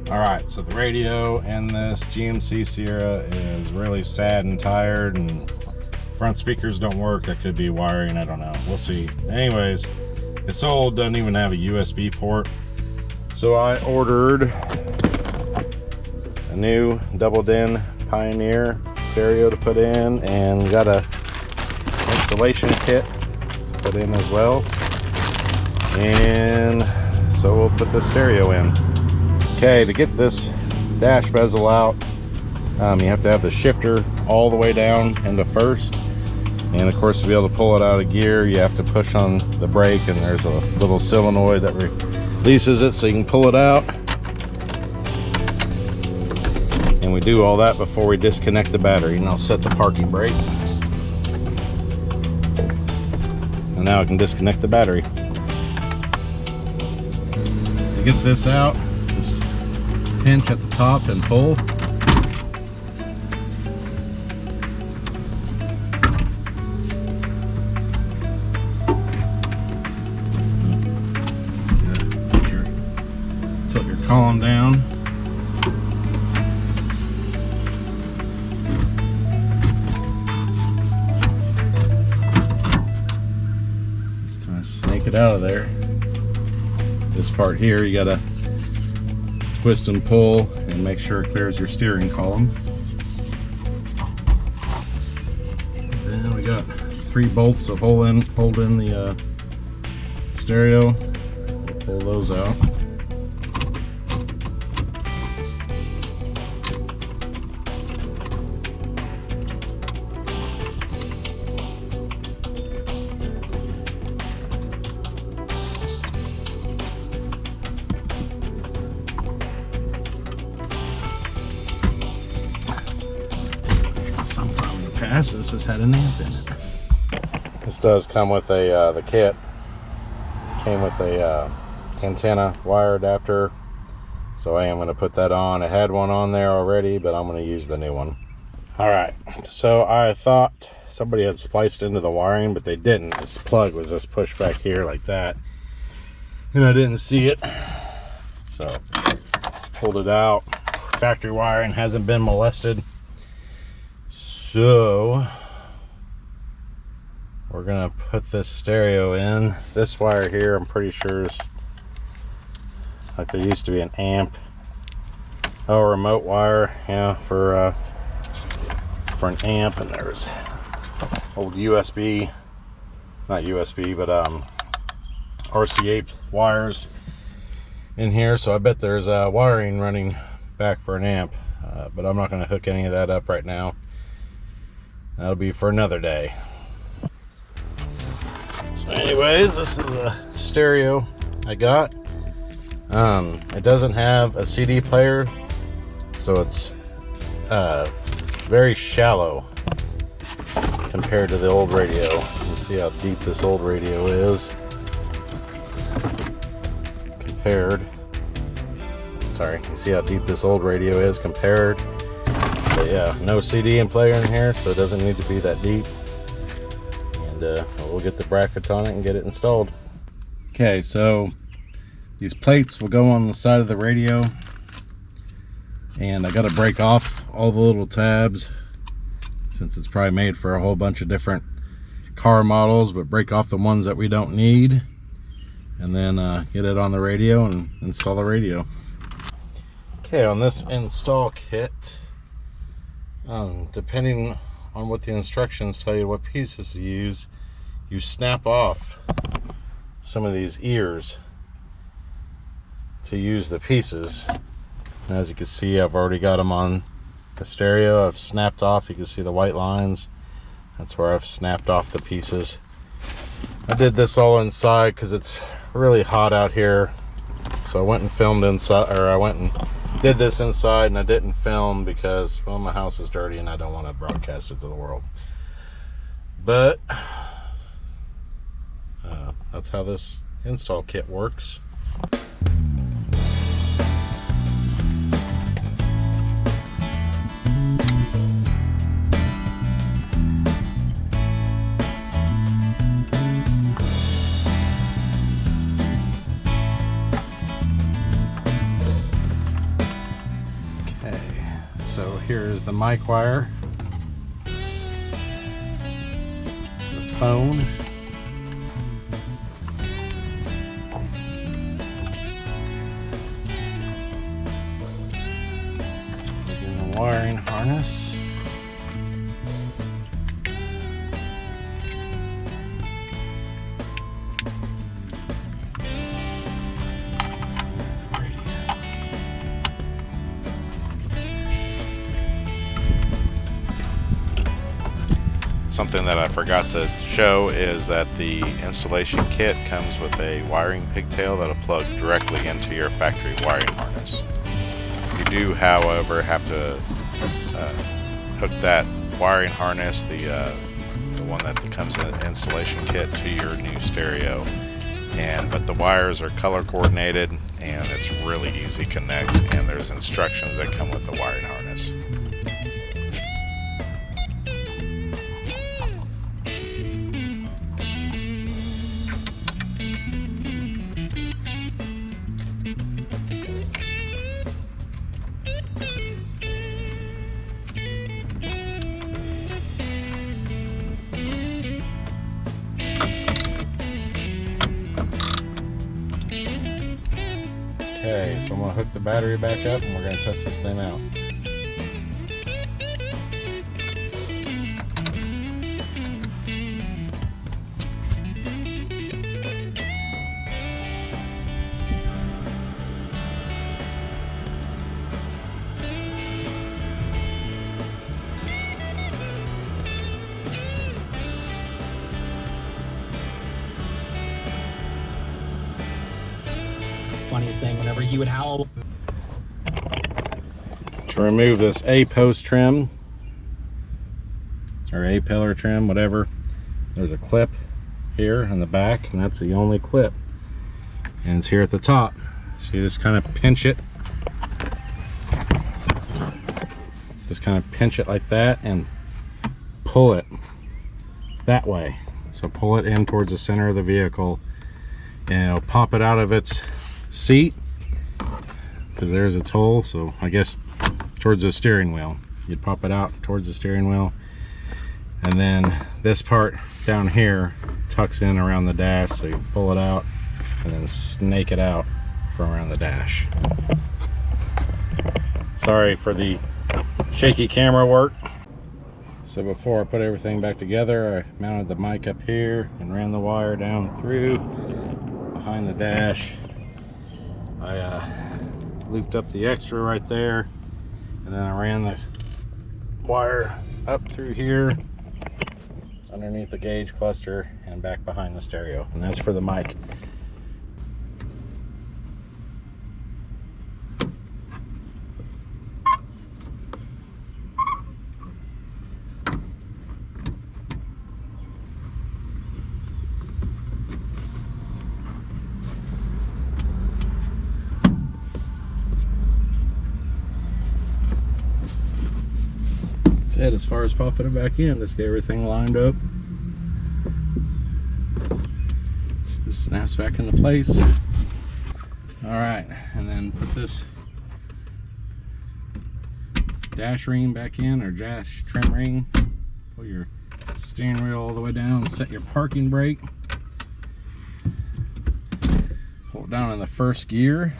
Alright, so the radio in this GMC Sierra is really sad and tired, and front speakers don't work. That could be wiring, I don't know. We'll see. Anyways, it's old, doesn't even have a USB port. So I ordered a new double-din Pioneer stereo to put in, and got a installation kit to put in as well. And so we'll put the stereo in. Okay, to get this dash bezel out, you have to have the shifter all the way down into first. And of course, to be able to pull it out of gear, you have to push on the brake, and there's a little solenoid that releases it so you can pull it out. And we do all that before we disconnect the battery. And I'll set the parking brake. And now I can disconnect the battery. To get this out, just pinch at the top and pull. Tilt your column down. Just kind of snake it out of there. This part here, you gotta twist and pull and make sure it clears your steering column. Then we got 3 bolts that hold in the stereo. We'll pull those out. Sometime in the past, this has had an amp in it. This does come with a the kit. Came with a antenna wire adapter, so I am going to put that on. I had one on there already, but I'm going to use the new one. All right, so I thought somebody had spliced into the wiring, but they didn't. This plug was just pushed back here like that, and I didn't see it, so pulled it out. Factory wiring hasn't been molested. So we're gonna put this stereo in. This wire here, I'm pretty sure is like there used to be an amp. Oh, a remote wire, yeah, for an amp, and there's old USB, not USB, but RCA wires in here. So I bet there's wiring running back for an amp, but I'm not gonna hook any of that up right now. That'll be for another day. So anyways, this is a stereo I got. It doesn't have a CD player, so it's very shallow compared to the old radio. You see how deep this old radio is compared. Sorry, you see how deep this old radio is compared. But yeah, no CD and player in here, so it doesn't need to be that deep. And we'll get the brackets on it and get it installed. Okay, so these plates will go on the side of the radio, and I got to break off all the little tabs since it's probably made for a whole bunch of different car models, but break off the ones that we don't need, and then get it on the radio and install the radio. Okay, on this install kit, depending on what the instructions tell you what pieces to use, you snap off some of these ears to use the pieces. And as you can see, I've already got them on the stereo. I've snapped off, you can see the white lines. That's where I've snapped off the pieces. I did this all inside because it's really hot out here, so I went and filmed inside, or I went and did this inside, and I didn't film because, well, my house is dirty and I don't want to broadcast it to the world. But that's how this install kit works. So here's the mic wire, the phone, and the wiring harness. Something that I forgot to show is that the installation kit comes with a wiring pigtail that'll plug directly into your factory wiring harness. You do, however, have to hook that wiring harness, the one that comes in the installation kit, to your new stereo. But the wires are color coordinated and it's really easy to connect, and there's instructions that come with the wiring harness. Okay, so I'm going to hook the battery back up and we're going to test this thing out. Funniest thing, whenever he would howl. To remove this A-post trim, or A-pillar trim, whatever, there's a clip here in the back, and that's the only clip. And it's here at the top. So you just kind of pinch it. Just kind of pinch it like that and pull it that way. So pull it in towards the center of the vehicle, and it'll pop it out of its seat, because there's its hole. So I guess towards the steering wheel, you'd pop it out towards the steering wheel, and then this part down here tucks in around the dash, so you pull it out and then snake it out from around the dash. Sorry for the shaky camera work. So before I put everything back together, I mounted the mic up here and ran the wire down through behind the dash. I looped up the extra right there, and then I ran the wire up through here underneath the gauge cluster and back behind the stereo, and that's for the mic. As far as popping it back in, just get everything lined up. This snaps back into place. All right, and then put this dash ring back in, or dash trim ring. Pull your steering wheel all the way down, set your parking brake. Pull it down in the first gear.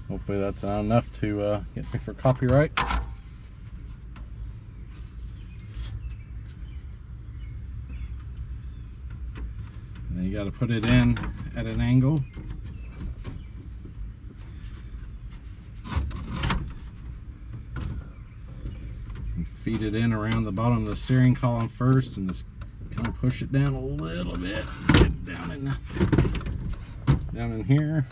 Hopefully that's not enough to get me for copyright. And then you got to put it in at an angle. And feed it in around the bottom of the steering column first, and just kind of push it down a little bit. Get it down in here.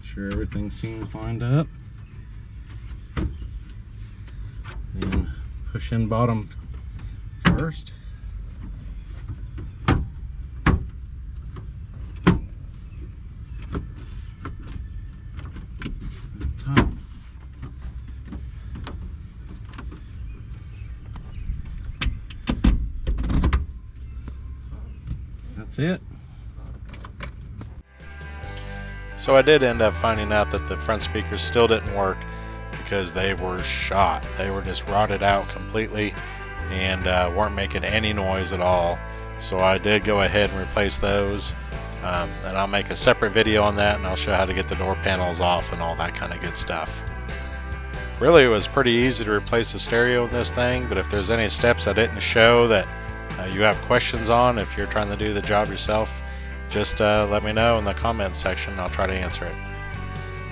Sure everything seems lined up. Then push in bottom first. that's it. So I did end up finding out that the front speakers still didn't work because they were shot. They were just rotted out completely and weren't making any noise at all. So I did go ahead and replace those. And I'll make a separate video on that, and I'll show how to get the door panels off and all that kind of good stuff. Really, it was pretty easy to replace the stereo in this thing, but if there's any steps I didn't show that you have questions on, if you're trying to do the job yourself, just let me know in the comments section. I'll try to answer it.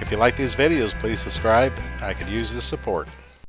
If you like these videos, please subscribe. I could use the support.